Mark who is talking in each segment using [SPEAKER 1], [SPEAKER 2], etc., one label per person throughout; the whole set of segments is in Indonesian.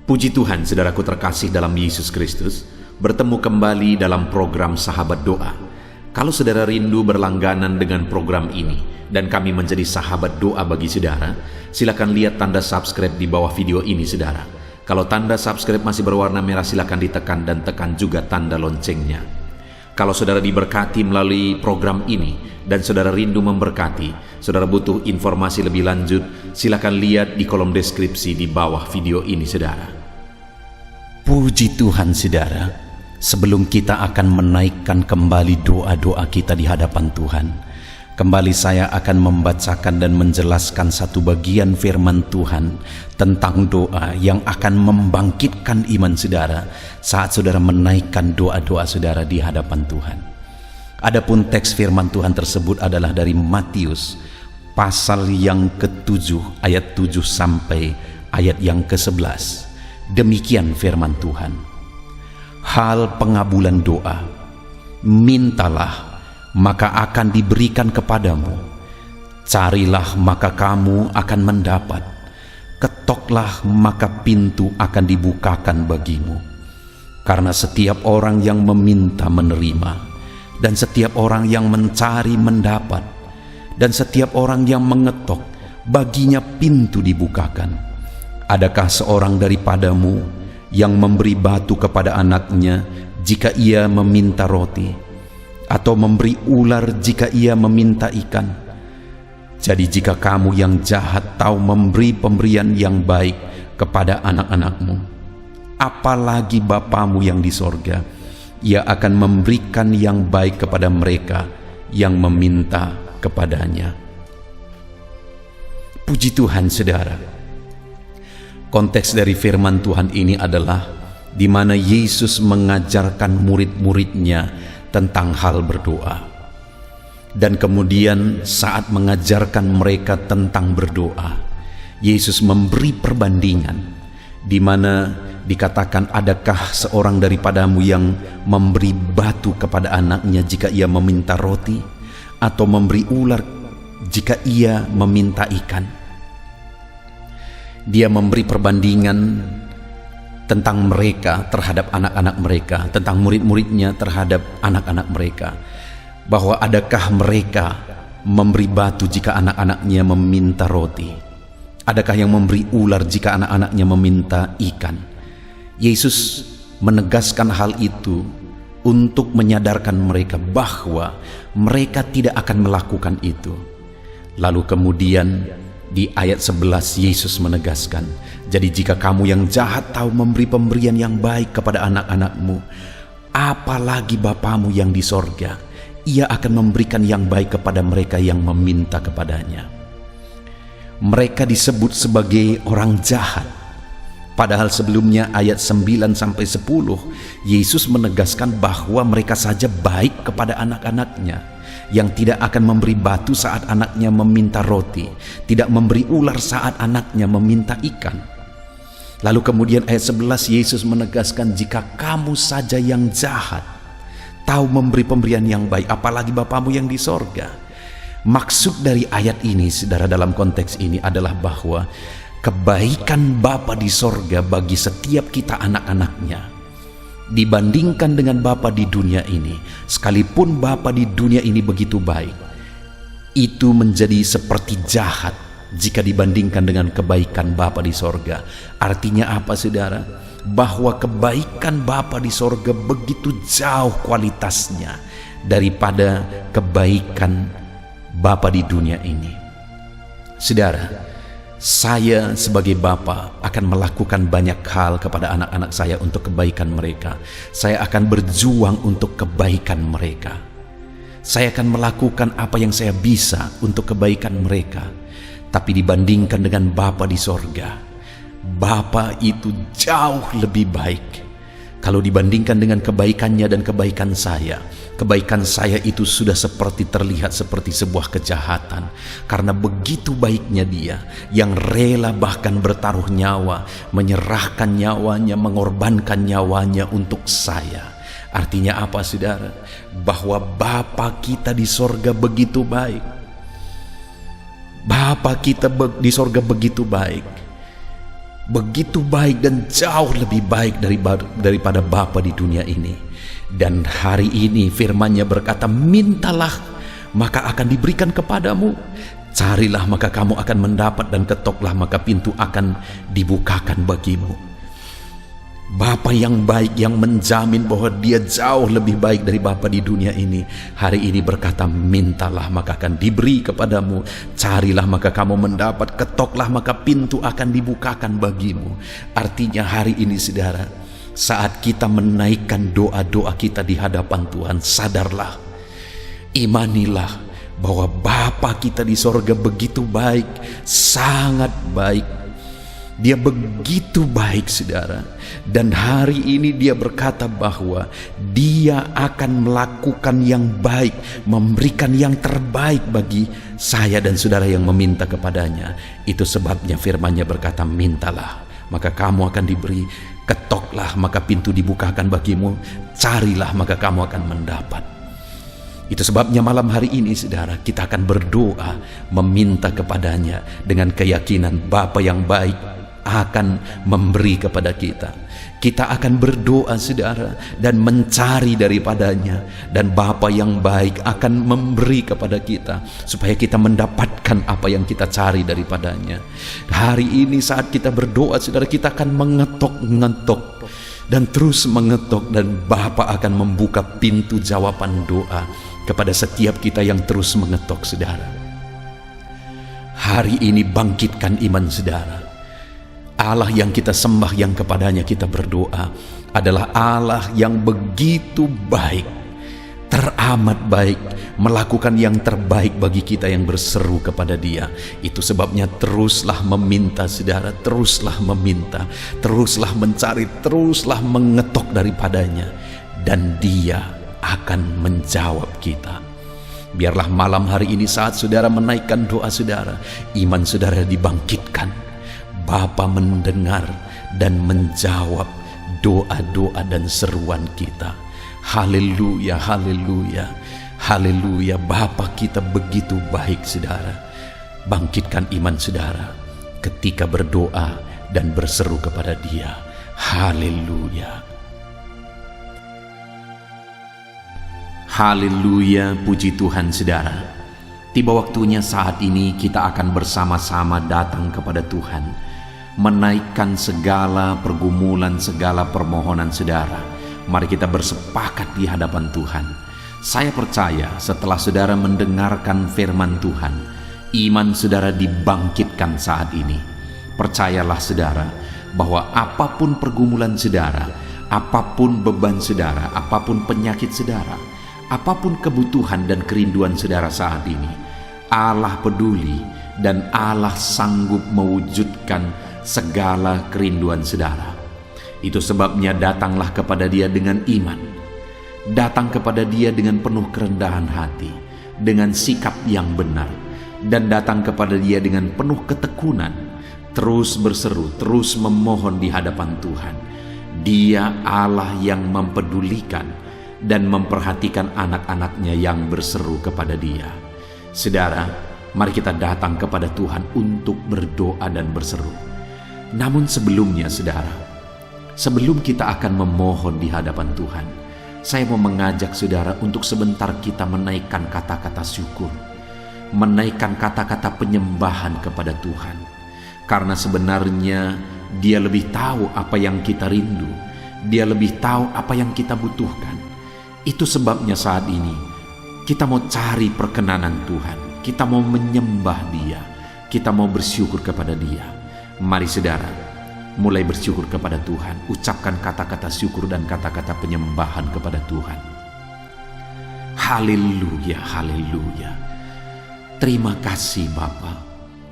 [SPEAKER 1] Puji Tuhan, saudaraku terkasih dalam Yesus Kristus, bertemu kembali dalam program Sahabat Doa. Kalau saudara rindu berlangganan dengan program ini dan kami menjadi sahabat doa bagi saudara, silakan lihat tanda subscribe di bawah video ini, saudara. Kalau tanda subscribe masih berwarna merah, silakan ditekan dan tekan juga tanda loncengnya. Kalau saudara diberkati melalui program ini dan saudara rindu memberkati, saudara butuh informasi lebih lanjut, silakan lihat di kolom deskripsi di bawah video ini, saudara.
[SPEAKER 2] Puji Tuhan, saudara. Sebelum kita akan menaikkan kembali doa-doa kita di hadapan Tuhan, kembali saya akan membacakan dan menjelaskan satu bagian firman Tuhan tentang doa yang akan membangkitkan iman saudara saat saudara menaikkan doa-doa saudara di hadapan Tuhan. Adapun teks firman Tuhan tersebut adalah dari Matius pasal yang ke-7 ayat 7 sampai ayat yang ke-11. Demikian firman Tuhan. Hal pengabulan doa, mintalah maka akan diberikan kepadamu, carilah maka kamu akan mendapat, ketoklah maka pintu akan dibukakan bagimu. Karena setiap orang yang meminta menerima, dan setiap orang yang mencari mendapat, dan setiap orang yang mengetok baginya pintu dibukakan. Adakah seorang daripadamu yang memberi batu kepada anaknya jika ia meminta roti, atau memberi ular jika ia meminta ikan? Jadi jika kamu yang jahat tahu memberi pemberian yang baik kepada anak-anakmu, apalagi Bapamu yang di sorga, ia akan memberikan yang baik kepada mereka yang meminta kepadanya. Puji Tuhan, saudara. Konteks dari firman Tuhan ini adalah di mana Yesus mengajarkan murid-muridnya tentang hal berdoa. Dan kemudian saat mengajarkan mereka tentang berdoa, Yesus memberi perbandingan di mana dikatakan, adakah seorang daripadamu yang memberi batu kepada anaknya jika ia meminta roti, atau memberi ular jika ia meminta ikan? Dia memberi perbandingan tentang mereka terhadap anak-anak mereka, tentang murid-muridnya terhadap anak-anak mereka, bahwa adakah mereka memberi batu jika anak-anaknya meminta roti? Adakah yang memberi ular jika anak-anaknya meminta ikan? Yesus menegaskan hal itu untuk menyadarkan mereka bahwa mereka tidak akan melakukan itu. Lalu kemudian di ayat 11 Yesus menegaskan, jadi jika kamu yang jahat tahu memberi pemberian yang baik kepada anak-anakmu, apalagi Bapamu yang di sorga, ia akan memberikan yang baik kepada mereka yang meminta kepadanya. Mereka disebut sebagai orang jahat, padahal sebelumnya ayat 9 sampai 10 Yesus menegaskan bahwa mereka saja baik kepada anak-anaknya, yang tidak akan memberi batu saat anaknya meminta roti, tidak memberi ular saat anaknya meminta ikan. Lalu kemudian ayat 11 Yesus menegaskan, jika kamu saja yang jahat tahu memberi pemberian yang baik, apalagi Bapamu yang di sorga. Maksud dari ayat ini, saudara, dalam konteks ini adalah bahwa kebaikan Bapa di sorga bagi setiap kita anak-anaknya dibandingkan dengan Bapa di dunia ini, sekalipun Bapa di dunia ini begitu baik, itu menjadi seperti jahat jika dibandingkan dengan kebaikan Bapa di sorga. Artinya apa, saudara? Bahwa kebaikan Bapa di sorga begitu jauh kualitasnya daripada kebaikan Bapa di dunia ini. Saudara, saya sebagai Bapa akan melakukan banyak hal kepada anak-anak saya untuk kebaikan mereka. Saya akan berjuang untuk kebaikan mereka. Saya akan melakukan apa yang saya bisa untuk kebaikan mereka. Tapi dibandingkan dengan Bapa di sorga, Bapa itu jauh lebih baik. Kalau dibandingkan dengan kebaikannya dan kebaikan saya itu sudah seperti terlihat seperti sebuah kejahatan. Karena begitu baiknya Dia yang rela bahkan bertaruh nyawa, menyerahkan nyawanya, mengorbankan nyawanya untuk saya. Artinya apa, saudara? Bahwa Bapa kita di sorga begitu baik. Bapa kita di sorga begitu baik. begitu baik dan jauh lebih baik daripada Bapa di dunia ini. Dan hari ini firman-Nya berkata, mintalah maka akan diberikan kepadamu, carilah maka kamu akan mendapat, dan ketoklah maka pintu akan dibukakan bagimu. Bapa yang baik yang menjamin bahwa Dia jauh lebih baik dari bapa di dunia ini, hari ini berkata, mintalah maka akan diberi kepadamu, carilah maka kamu mendapat, ketoklah maka pintu akan dibukakan bagimu. Artinya hari ini saudara, saat kita menaikkan doa-doa kita di hadapan Tuhan, sadarlah, imanilah bahwa Bapa kita di sorga begitu baik, sangat baik. Dia begitu baik saudara. Dan hari ini Dia berkata bahwa Dia akan melakukan yang baik, memberikan yang terbaik bagi saya dan saudara yang meminta kepadanya. Itu sebabnya firman-Nya berkata, mintalah maka kamu akan diberi, ketoklah maka pintu dibukakan bagimu, carilah maka kamu akan mendapat. Itu sebabnya malam hari ini saudara, kita akan berdoa meminta kepadanya dengan keyakinan Bapa yang baik akan memberi kepada kita. Kita akan berdoa saudara dan mencari daripadanya, dan Bapa yang baik akan memberi kepada kita supaya kita mendapatkan apa yang kita cari daripadanya. Hari ini saat kita berdoa saudara, kita akan mengetok-ngetok dan terus mengetok, dan Bapa akan membuka pintu jawaban doa kepada setiap kita yang terus mengetok saudara. Hari ini bangkitkan iman saudara. Allah yang kita sembah, yang kepadanya kita berdoa, adalah Allah yang begitu baik, teramat baik, melakukan yang terbaik bagi kita yang berseru kepada Dia. Itu sebabnya teruslah meminta saudara, teruslah meminta, teruslah mencari, teruslah mengetok daripadanya, dan Dia akan menjawab kita. Biarlah malam hari ini saat saudara menaikkan doa saudara, iman saudara dibangkitkan. Bapa mendengar dan menjawab doa-doa dan seruan kita. Haleluya, haleluya, haleluya. Bapa kita begitu baik saudara. Bangkitkan iman saudara ketika berdoa dan berseru kepada Dia. Haleluya.
[SPEAKER 1] Haleluya, puji Tuhan saudara. Tiba waktunya saat ini kita akan bersama-sama datang kepada Tuhan, menaikkan segala pergumulan, segala permohonan saudara. Mari kita bersepakat di hadapan Tuhan. Saya percaya setelah saudara mendengarkan firman Tuhan, iman saudara dibangkitkan saat ini. Percayalah saudara bahwa apapun pergumulan saudara, apapun beban saudara, apapun penyakit saudara, apapun kebutuhan dan kerinduan saudara saat ini, Allah peduli dan Allah sanggup mewujudkan segala kerinduan saudara. Itu sebabnya datanglah kepada Dia dengan iman. Datang kepada Dia dengan penuh kerendahan hati, dengan sikap yang benar, dan datang kepada Dia dengan penuh ketekunan. Terus berseru, terus memohon di hadapan Tuhan. Dia Allah yang mempedulikan dan memperhatikan anak-anaknya yang berseru kepada Dia. Saudara, mari kita datang kepada Tuhan untuk berdoa dan berseru. Namun sebelumnya saudara, sebelum kita akan memohon di hadapan Tuhan, saya mau mengajak saudara untuk sebentar kita menaikkan kata-kata syukur, menaikkan kata-kata penyembahan kepada Tuhan. Karena sebenarnya Dia lebih tahu apa yang kita rindu, Dia lebih tahu apa yang kita butuhkan. Itu sebabnya saat ini kita mau cari perkenanan Tuhan, kita mau menyembah Dia, kita mau bersyukur kepada Dia. Mari saudara, mulai bersyukur kepada Tuhan. Ucapkan kata-kata syukur dan kata-kata penyembahan kepada Tuhan. Haleluya, haleluya. Terima kasih Bapa.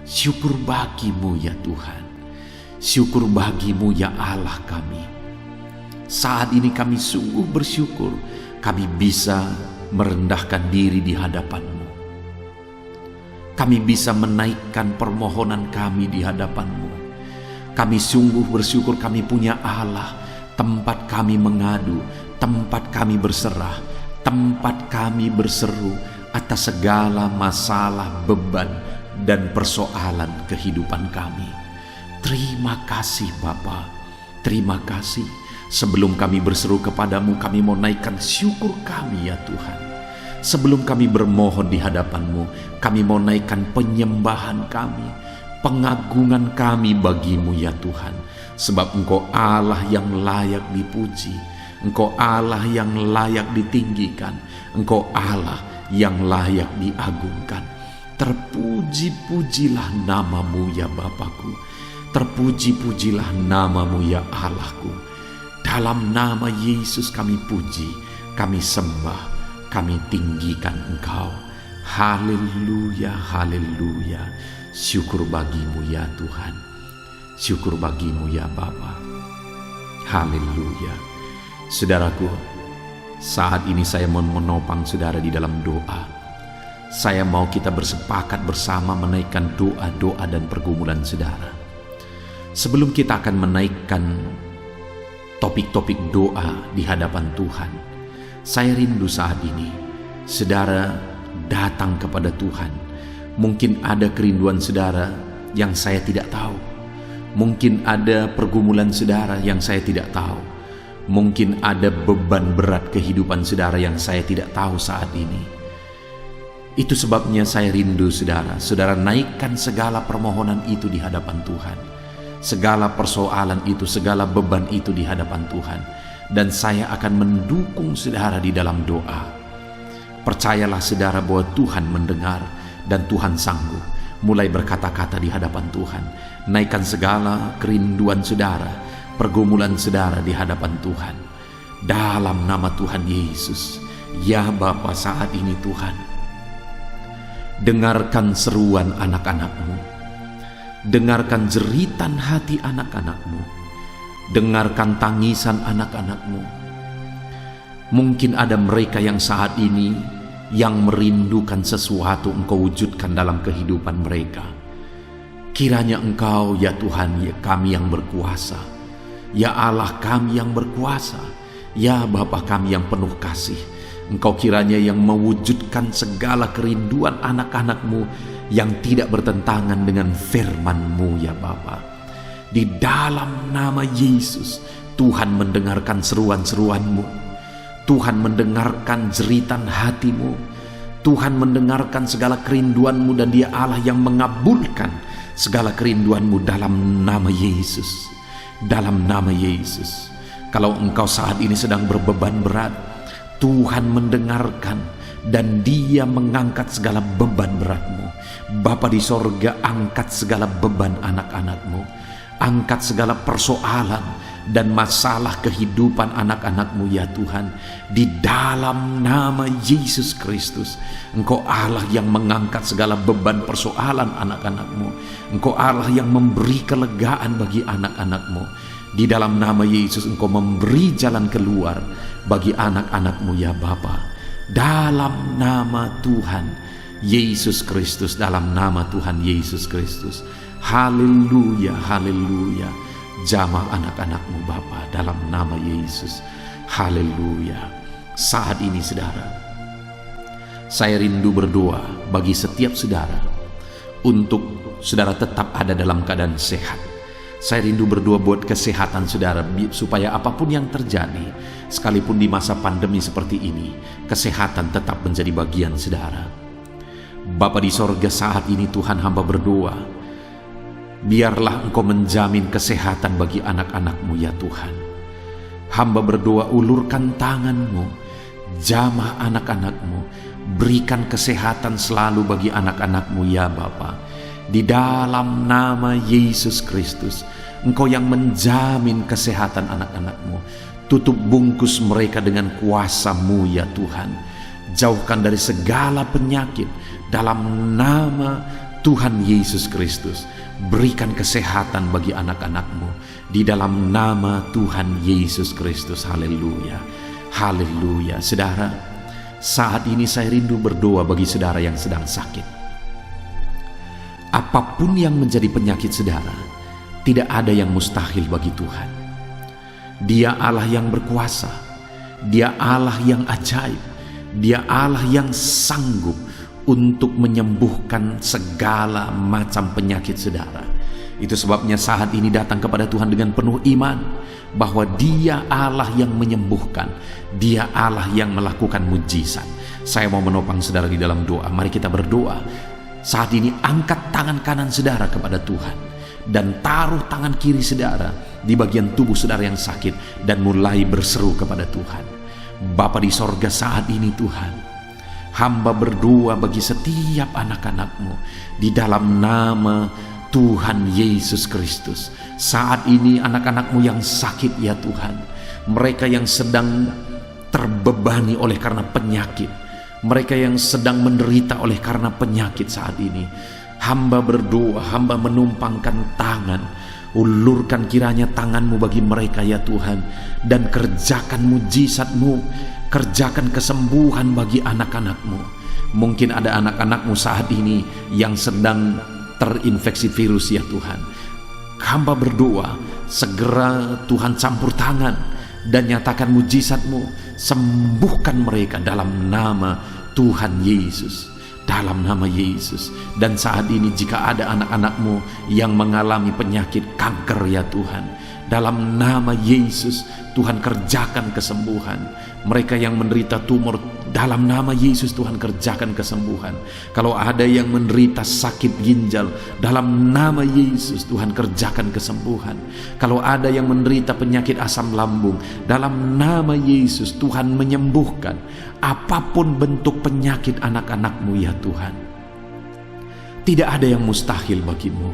[SPEAKER 1] Syukur bagimu ya Tuhan. Syukur bagimu ya Allah kami. Saat ini kami sungguh bersyukur kami bisa merendahkan diri di hadapan-Mu. Kami bisa menaikkan permohonan kami di hadapan-Mu. Kami sungguh bersyukur kami punya Allah, tempat kami mengadu, tempat kami berserah, tempat kami berseru atas segala masalah, beban, dan persoalan kehidupan kami. Terima kasih Bapa, terima kasih. Sebelum kami berseru kepadamu, kami mau naikkan syukur kami ya Tuhan. Sebelum kami bermohon di hadapan-Mu, kami mau naikkan penyembahan kami, pengagungan kami bagimu ya Tuhan. Sebab Engkau Allah yang layak dipuji, Engkau Allah yang layak ditinggikan, Engkau Allah yang layak diagungkan. Terpuji-pujilah nama-Mu ya Bapakku, terpuji-pujilah nama-Mu ya Allahku. Dalam nama Yesus kami puji, kami sembah, kami tinggikan Engkau. Haleluya, haleluya. Syukur bagimu ya Tuhan, syukur bagimu ya Bapa. Haleluya. Saudaraku, saat ini saya mau menopang saudara di dalam doa. Saya mau kita bersepakat bersama menaikkan doa-doa dan pergumulan saudara. Sebelum kita akan menaikkan topik-topik doa di hadapan Tuhan, saya rindu saat ini saudara datang kepada Tuhan. Mungkin ada kerinduan saudara yang saya tidak tahu. Mungkin ada pergumulan saudara yang saya tidak tahu. Mungkin ada beban berat kehidupan saudara yang saya tidak tahu saat ini. Itu sebabnya saya rindu saudara naikkan segala permohonan itu di hadapan Tuhan. Segala persoalan itu, segala beban itu di hadapan Tuhan. Dan saya akan mendukung saudara di dalam doa. Percayalah saudara bahwa Tuhan mendengar dan Tuhan sanggup. Mulai berkata-kata di hadapan Tuhan. Naikkan segala kerinduan saudara, pergumulan saudara di hadapan Tuhan. Dalam nama Tuhan Yesus. Ya Bapa, saat ini Tuhan, dengarkan seruan anak-anak-Mu. Dengarkan jeritan hati anak-anak-Mu. Dengarkan tangisan anak-anak-Mu. Mungkin ada mereka yang saat ini yang merindukan sesuatu Engkau wujudkan dalam kehidupan mereka. Kiranya Engkau ya Tuhan, ya kami yang berkuasa, ya Allah kami yang berkuasa, ya Bapa kami yang penuh kasih, Engkau kiranya yang mewujudkan segala kerinduan anak-anak-Mu yang tidak bertentangan dengan firman-Mu ya Bapa. Di dalam nama Yesus, Tuhan mendengarkan seruan-seruan-Mu. Tuhan mendengarkan jeritan hati-Mu. Tuhan mendengarkan segala kerinduan-Mu, dan Dia Allah yang mengabulkan segala kerinduan-Mu dalam nama Yesus. Dalam nama Yesus. Kalau engkau saat ini sedang berbeban berat, Tuhan mendengarkan dan Dia mengangkat segala beban beratmu. Bapa di sorga, angkat segala beban anak-anak-Mu. Angkat segala persoalan dan masalah kehidupan anak-anak-Mu ya Tuhan. Di dalam nama Yesus Kristus, Engkau Allah yang mengangkat segala beban persoalan anak-anak-Mu. Engkau Allah yang memberi kelegaan bagi anak-anak-Mu. Di dalam nama Yesus, Engkau memberi jalan keluar bagi anak-anak-Mu ya Bapa. Dalam nama Tuhan Yesus Kristus, dalam nama Tuhan Yesus Kristus. Haleluya, haleluya. Jamah anak-anak-Mu Bapa dalam nama Yesus. Haleluya. Saat ini saudara, saya rindu berdoa bagi setiap saudara untuk saudara tetap ada dalam keadaan sehat. Saya rindu berdoa buat kesehatan saudara, supaya apapun yang terjadi, sekalipun di masa pandemi seperti ini, kesehatan tetap menjadi bagian saudara. Bapa di sorga, saat ini Tuhan hamba berdoa, biarlah Engkau menjamin kesehatan bagi anak-anak-Mu ya Tuhan. Hamba berdoa, ulurkan tangan-Mu, jamah anak-anak-Mu, berikan kesehatan selalu bagi anak-anak-Mu ya Bapa. Di dalam nama Yesus Kristus, Engkau yang menjamin kesehatan anak-anak-Mu. Tutup bungkus mereka dengan kuasa-Mu ya Tuhan. Jauhkan dari segala penyakit dalam nama Tuhan Yesus Kristus. Berikan kesehatan bagi anak-anak-Mu di dalam nama Tuhan Yesus Kristus. Haleluya, haleluya. Saudara, saat ini saya rindu berdoa bagi saudara yang sedang sakit. Apapun yang menjadi penyakit saudara, tidak ada yang mustahil bagi Tuhan. Dia Allah yang berkuasa, Dia Allah yang ajaib, Dia Allah yang sanggup untuk menyembuhkan segala macam penyakit saudara. Itu sebabnya saat ini datang kepada Tuhan dengan penuh iman bahwa Dia Allah yang menyembuhkan, Dia Allah yang melakukan mujizat. Saya mau menopang saudara di dalam doa. Mari kita berdoa. Saat ini angkat tangan kanan saudara kepada Tuhan dan taruh tangan kiri saudara di bagian tubuh saudara yang sakit dan mulai berseru kepada Tuhan. Bapa di sorga, saat ini Tuhan, hamba berdoa bagi setiap anak-anak-Mu di dalam nama Tuhan Yesus Kristus. Saat ini anak-anak-Mu yang sakit ya Tuhan, mereka yang sedang terbebani oleh karena penyakit, mereka yang sedang menderita oleh karena penyakit saat ini, hamba berdoa, hamba menumpangkan tangan. Ulurkan kiranya tangan-Mu bagi mereka ya Tuhan, dan kerjakan mujizat-Mu, kerjakan kesembuhan bagi anak-anak-Mu. Mungkin ada anak-anak-Mu saat ini yang sedang terinfeksi virus ya Tuhan. Hamba berdoa, segera Tuhan campur tangan dan nyatakan mujizat-Mu, sembuhkan mereka dalam nama Tuhan Yesus, dalam nama Yesus. Dan saat ini jika ada anak-anak-Mu yang mengalami penyakit kanker ya Tuhan, dalam nama Yesus Tuhan kerjakan kesembuhan. Mereka yang menderita tumor, dalam nama Yesus Tuhan kerjakan kesembuhan. Kalau ada yang menderita sakit ginjal, dalam nama Yesus Tuhan kerjakan kesembuhan. Kalau ada yang menderita penyakit asam lambung, dalam nama Yesus Tuhan menyembuhkan. Apapun bentuk penyakit anak-anak-Mu ya Tuhan, tidak ada yang mustahil bagi-Mu.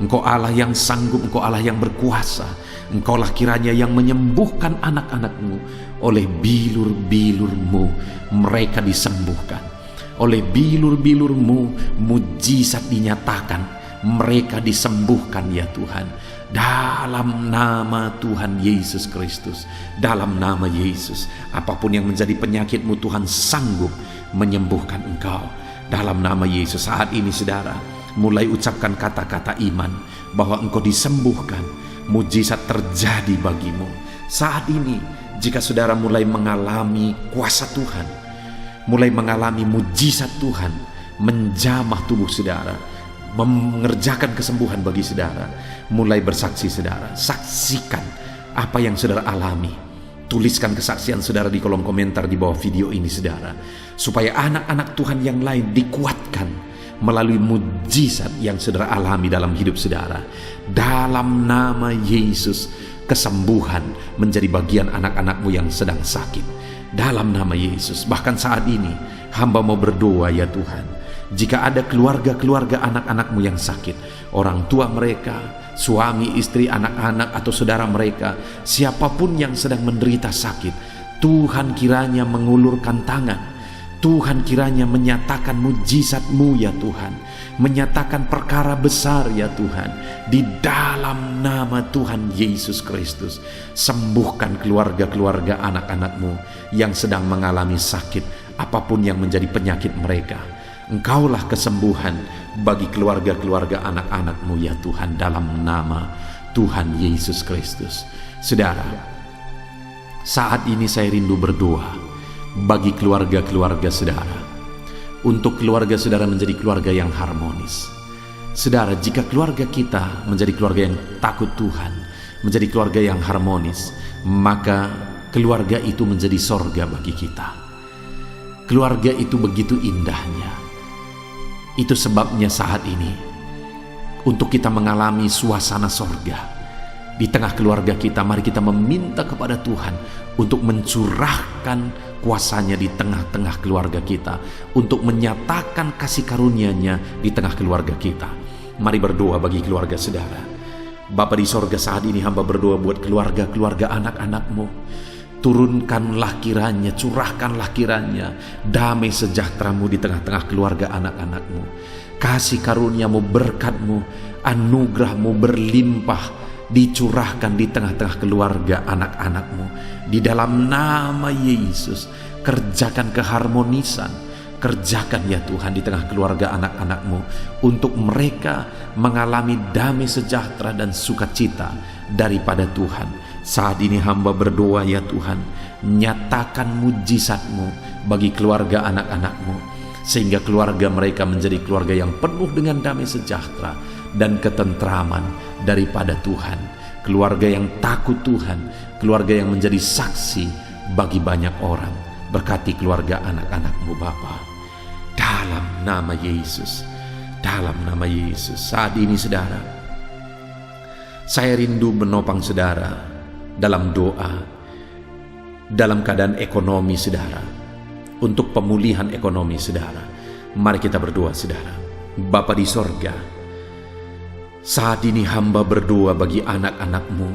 [SPEAKER 1] Engkau Allah yang sanggup, Engkau Allah yang berkuasa. Engkaulah kiranya yang menyembuhkan anak-anak-Mu. Oleh bilur-bilur-Mu mereka disembuhkan. Oleh bilur-bilur-Mu mujizat dinyatakan, mereka disembuhkan ya Tuhan. Dalam nama Tuhan Yesus Kristus, dalam nama Yesus, apapun yang menjadi penyakit-Mu Tuhan sanggup menyembuhkan engkau. Dalam nama Yesus, saat ini saudara mulai ucapkan kata-kata iman bahwa engkau disembuhkan, mujizat terjadi bagimu. Saat ini jika saudara mulai mengalami kuasa Tuhan, mulai mengalami mujizat Tuhan menjamah tubuh saudara, mengerjakan kesembuhan bagi saudara, mulai bersaksi saudara, saksikan apa yang saudara alami. Tuliskan kesaksian saudara di kolom komentar di bawah video ini saudara, supaya anak-anak Tuhan yang lain dikuatkan melalui mujizat yang saudara alami dalam hidup saudara. Dalam nama Yesus, kesembuhan menjadi bagian anak-anak-Mu yang sedang sakit. Dalam nama Yesus, bahkan saat ini hamba mau berdoa ya Tuhan, jika ada keluarga-keluarga anak-anak-Mu yang sakit, orang tua mereka, suami, istri, anak-anak, atau saudara mereka, siapapun yang sedang menderita sakit, Tuhan kiranya mengulurkan tangan. Tuhan kiranya menyatakan mujizat-Mu ya Tuhan, menyatakan perkara besar ya Tuhan. Di dalam nama Tuhan Yesus Kristus, sembuhkan keluarga-keluarga anak-anak-Mu yang sedang mengalami sakit, apapun yang menjadi penyakit mereka. Engkaulah kesembuhan bagi keluarga-keluarga anak-anak-Mu ya Tuhan, dalam nama Tuhan Yesus Kristus. Saudara, saat ini saya rindu berdoa bagi keluarga-keluarga saudara, untuk keluarga saudara menjadi keluarga yang harmonis. Saudara, jika keluarga kita menjadi keluarga yang takut Tuhan, menjadi keluarga yang harmonis, maka keluarga itu menjadi sorga bagi kita. Keluarga itu begitu indahnya. Itu sebabnya saat ini, untuk kita mengalami suasana sorga di tengah keluarga kita, mari kita meminta kepada Tuhan untuk mencurahkan kuasanya di tengah-tengah keluarga kita, untuk menyatakan kasih karunia-Nya di tengah keluarga kita. Mari berdoa bagi keluarga saudara. Bapa di sorga, saat ini hamba berdoa buat keluarga-keluarga anak-anak-Mu. Turunkanlah kiranya, curahkanlah kiranya damai sejahtera-Mu di tengah-tengah keluarga anak-anak-Mu. Kasih karunia-Mu, berkat-Mu, anugerah-Mu berlimpah dicurahkan di tengah-tengah keluarga anak-anak-Mu. Di dalam nama Yesus, kerjakan keharmonisan, kerjakan ya Tuhan di tengah keluarga anak-anak-Mu, untuk mereka mengalami damai sejahtera dan sukacita daripada Tuhan. Saat ini hamba berdoa ya Tuhan, nyatakan mujizat-Mu bagi keluarga anak-anak-Mu, sehingga keluarga mereka menjadi keluarga yang penuh dengan damai sejahtera, dan ketentraman daripada Tuhan. Keluarga yang takut Tuhan, keluarga yang menjadi saksi bagi banyak orang. Berkati keluarga anak-anak-Mu Bapa, dalam nama Yesus, dalam nama Yesus. Saat ini saudara, saya rindu menopang saudara dalam doa, dalam keadaan ekonomi saudara, untuk pemulihan ekonomi saudara. Mari kita berdoa saudara. Bapa di sorga, saat ini hamba berdoa bagi anak-anak-Mu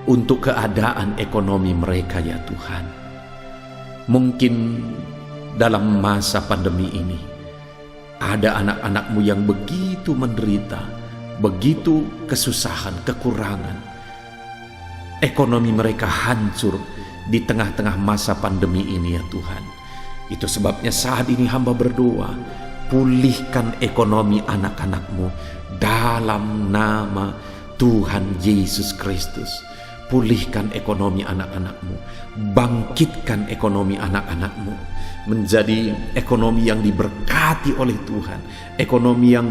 [SPEAKER 1] untuk keadaan ekonomi mereka ya Tuhan. Mungkin dalam masa pandemi ini ada anak-anak-Mu yang begitu menderita, begitu kesusahan, kekurangan. Ekonomi mereka hancur di tengah-tengah masa pandemi ini ya Tuhan. Itu sebabnya saat ini hamba berdoa, pulihkan ekonomi anak-anak-Mu dalam nama Tuhan Yesus Kristus. Pulihkan ekonomi anak-anak-Mu, bangkitkan ekonomi anak-anak-Mu menjadi ekonomi yang diberkati oleh Tuhan, ekonomi yang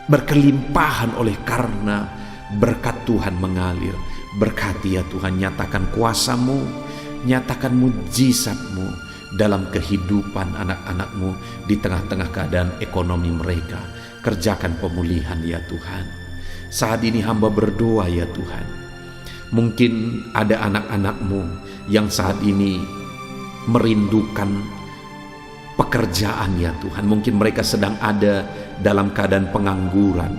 [SPEAKER 1] berkelimpahan oleh karena berkat Tuhan mengalir. Berkati ya Tuhan, nyatakan kuasa-Mu, nyatakan mujizat-Mu dalam kehidupan anak-anak-Mu di tengah-tengah keadaan ekonomi mereka. Kerjakan pemulihan ya Tuhan. Saat ini hamba berdoa ya Tuhan, mungkin ada anak-anak-Mu yang saat ini merindukan pekerjaan ya Tuhan. Mungkin mereka sedang ada dalam keadaan pengangguran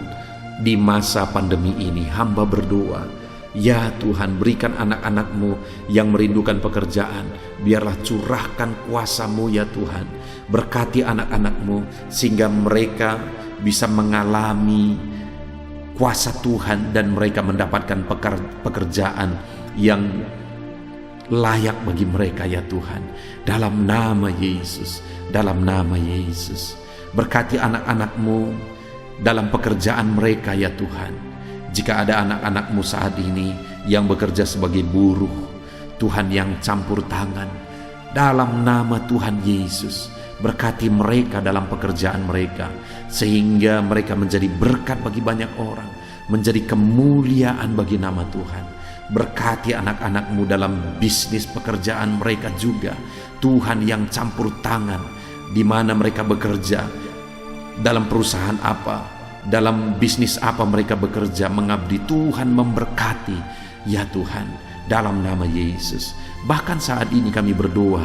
[SPEAKER 1] di masa pandemi ini. Hamba berdoa, ya Tuhan, berikan anak-anak-Mu yang merindukan pekerjaan, biarlah curahkan kuasa-Mu ya Tuhan. Berkati anak-anak-Mu sehingga mereka bisa mengalami kuasa Tuhan dan mereka mendapatkan pekerjaan yang layak bagi mereka ya Tuhan. Dalam nama Yesus, dalam nama Yesus. Berkati anak-anak-Mu dalam pekerjaan mereka ya Tuhan. Jika ada anak-anak-Mu saat ini yang bekerja sebagai buruh, Tuhan yang campur tangan, dalam nama Tuhan Yesus, berkati mereka dalam pekerjaan mereka, sehingga mereka menjadi berkat bagi banyak orang, menjadi kemuliaan bagi nama Tuhan. Berkati anak-anak-Mu dalam bisnis pekerjaan mereka juga, Tuhan yang campur tangan, di mana mereka bekerja, dalam perusahaan apa, dalam bisnis apa mereka bekerja, mengabdi. Tuhan memberkati ya Tuhan, dalam nama Yesus. Bahkan saat ini kami berdoa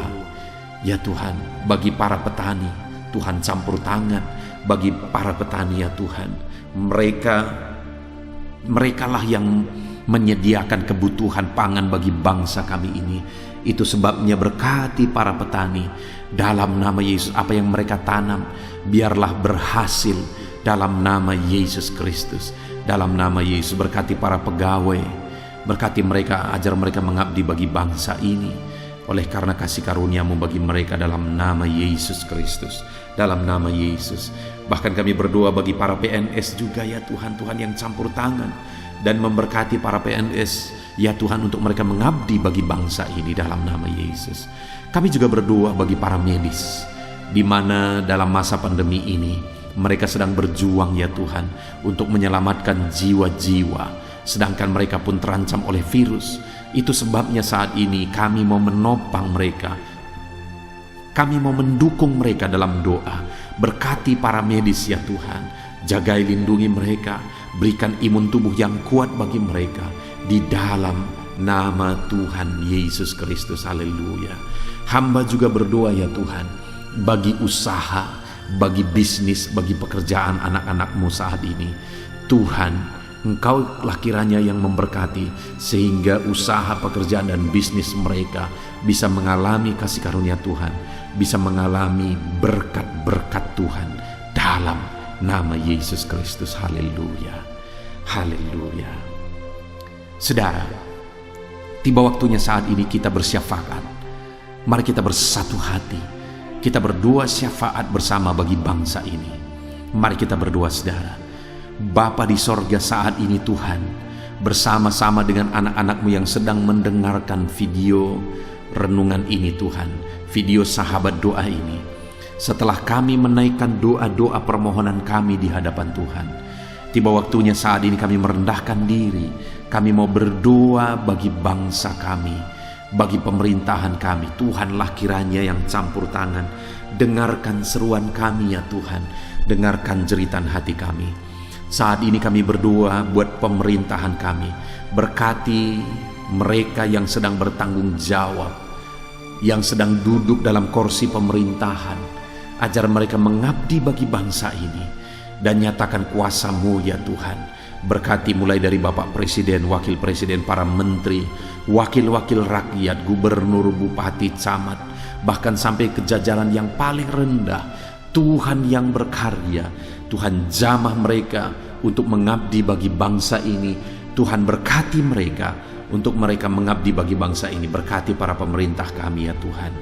[SPEAKER 1] ya Tuhan, bagi para petani, Tuhan campur tangan bagi para petani ya Tuhan. Merekalah yang menyediakan kebutuhan pangan bagi bangsa kami ini. Itu sebabnya berkati para petani dalam nama Yesus. Apa yang mereka tanam biarlah berhasil dalam nama Yesus Kristus. Dalam nama Yesus, berkati para pegawai, berkati mereka, ajar mereka mengabdi bagi bangsa ini oleh karena kasih karunia-Mu bagi mereka, dalam nama Yesus Kristus, dalam nama Yesus. Bahkan kami berdoa bagi para PNS juga ya Tuhan, Tuhan yang campur tangan dan memberkati para PNS ya Tuhan, untuk mereka mengabdi bagi bangsa ini dalam nama Yesus. Kami juga berdoa bagi para medis, di mana dalam masa pandemi ini mereka sedang berjuang ya Tuhan untuk menyelamatkan jiwa-jiwa, sedangkan mereka pun terancam oleh virus. Itu sebabnya saat ini kami mau menopang mereka, kami mau mendukung mereka dalam doa. Berkati para medis ya Tuhan, jagai lindungi mereka, berikan imun tubuh yang kuat bagi mereka, di dalam nama Tuhan Yesus Kristus. Haleluya. Hamba juga berdoa ya Tuhan, bagi usaha, bagi bisnis, bagi pekerjaan anak-anak-Mu saat ini. Tuhan, Engkau-lah kiranya yang memberkati, sehingga usaha, pekerjaan, dan bisnis mereka bisa mengalami kasih karunia Tuhan, bisa mengalami berkat-berkat Tuhan dalam nama Yesus Kristus. Haleluya, haleluya. Saudara, tiba waktunya saat ini kita bersyafaat. Mari kita bersatu hati, kita berdoa syafaat bersama bagi bangsa ini. Mari kita berdoa saudara. Bapa di sorga, saat ini Tuhan, bersama-sama dengan anak-anak-Mu yang sedang mendengarkan video renungan ini Tuhan, video sahabat doa ini, setelah kami menaikkan doa-doa permohonan kami di hadapan Tuhan, Tiba waktunya saat ini kami merendahkan diri. Kami mau berdoa bagi bangsa kami, bagi pemerintahan kami. Tuhanlah kiranya yang campur tangan. Dengarkan seruan kami ya Tuhan. Dengarkan jeritan hati kami. Saat ini kami berdoa buat pemerintahan kami. Berkati mereka yang sedang bertanggung jawab, yang sedang duduk dalam kursi pemerintahan. Ajar mereka mengabdi bagi bangsa ini. Dan nyatakan kuasa-Mu ya Tuhan. Berkati mulai dari Bapak Presiden, Wakil Presiden, para menteri, wakil-wakil rakyat, gubernur, bupati, camat, bahkan sampai ke jajaran yang paling rendah. Tuhan yang berkarya, Tuhan jamah mereka untuk mengabdi bagi bangsa ini. Tuhan berkati mereka untuk mereka mengabdi bagi bangsa ini. Berkati para pemerintah kami ya Tuhan.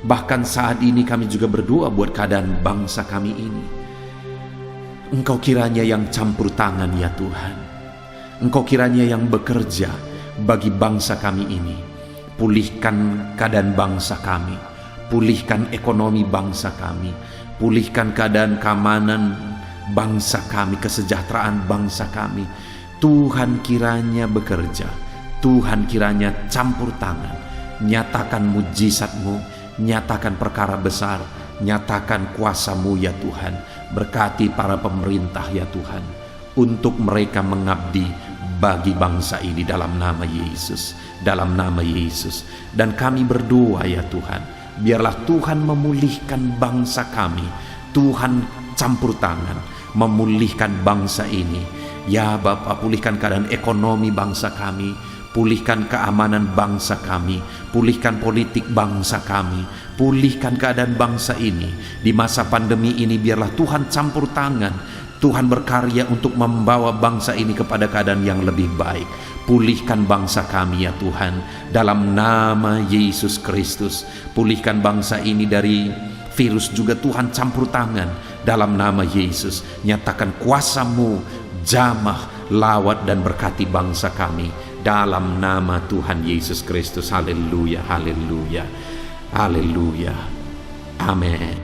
[SPEAKER 1] Bahkan saat ini kami juga berdoa buat keadaan bangsa kami ini. Engkau kiranya yang campur tangan ya Tuhan. Engkau kiranya yang bekerja bagi bangsa kami ini. Pulihkan keadaan bangsa kami. Pulihkan ekonomi bangsa kami. Pulihkan keadaan keamanan bangsa kami, kesejahteraan bangsa kami. Tuhan kiranya bekerja. Tuhan kiranya campur tangan. Nyatakan mujizat-Mu, nyatakan perkara besar, nyatakan kuasa-Mu ya Tuhan. Berkati para pemerintah ya Tuhan, untuk mereka mengabdi bagi bangsa ini dalam nama Yesus, dalam nama Yesus. Dan kami berdoa ya Tuhan, biarlah Tuhan memulihkan bangsa kami. Tuhan campur tangan memulihkan bangsa ini ya Bapa. Pulihkan keadaan ekonomi bangsa kami, pulihkan keamanan bangsa kami, pulihkan politik bangsa kami, pulihkan keadaan bangsa ini. Di masa pandemi ini biarlah Tuhan campur tangan. Tuhan berkarya untuk membawa bangsa ini kepada keadaan yang lebih baik. Pulihkan bangsa kami ya Tuhan, dalam nama Yesus Kristus. Pulihkan bangsa ini dari virus juga Tuhan, campur tangan dalam nama Yesus. Nyatakan kuasa-Mu, jamah, lawat dan berkati bangsa kami dalam nama Tuhan Yesus Kristus. Haleluya, haleluya, haleluya, amin.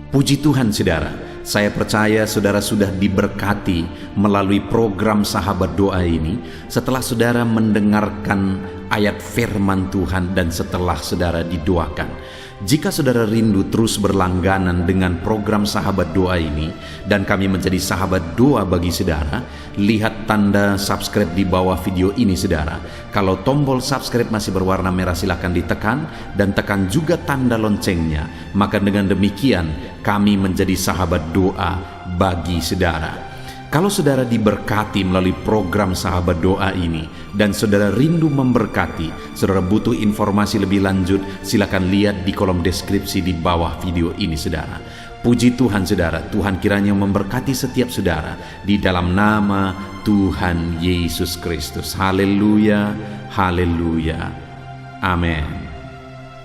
[SPEAKER 1] Puji Tuhan saudara. Saya percaya saudara sudah diberkati melalui program Sahabat Doa ini setelah saudara mendengarkan ayat firman Tuhan dan setelah saudara didoakan. Jika saudara rindu terus berlangganan dengan program Sahabat Doa ini dan kami menjadi sahabat doa bagi saudara, lihat tanda subscribe di bawah video ini saudara. Kalau tombol subscribe masih berwarna merah silakan ditekan dan tekan juga tanda loncengnya. Maka dengan demikian kami menjadi sahabat doa bagi saudara. Kalau saudara diberkati melalui program Sahabat Doa ini dan saudara rindu memberkati, saudara butuh informasi lebih lanjut, silakan lihat di kolom deskripsi di bawah video ini saudara. Puji Tuhan saudara, Tuhan kiranya memberkati setiap saudara di dalam nama Tuhan Yesus Kristus. Haleluya, haleluya, amin.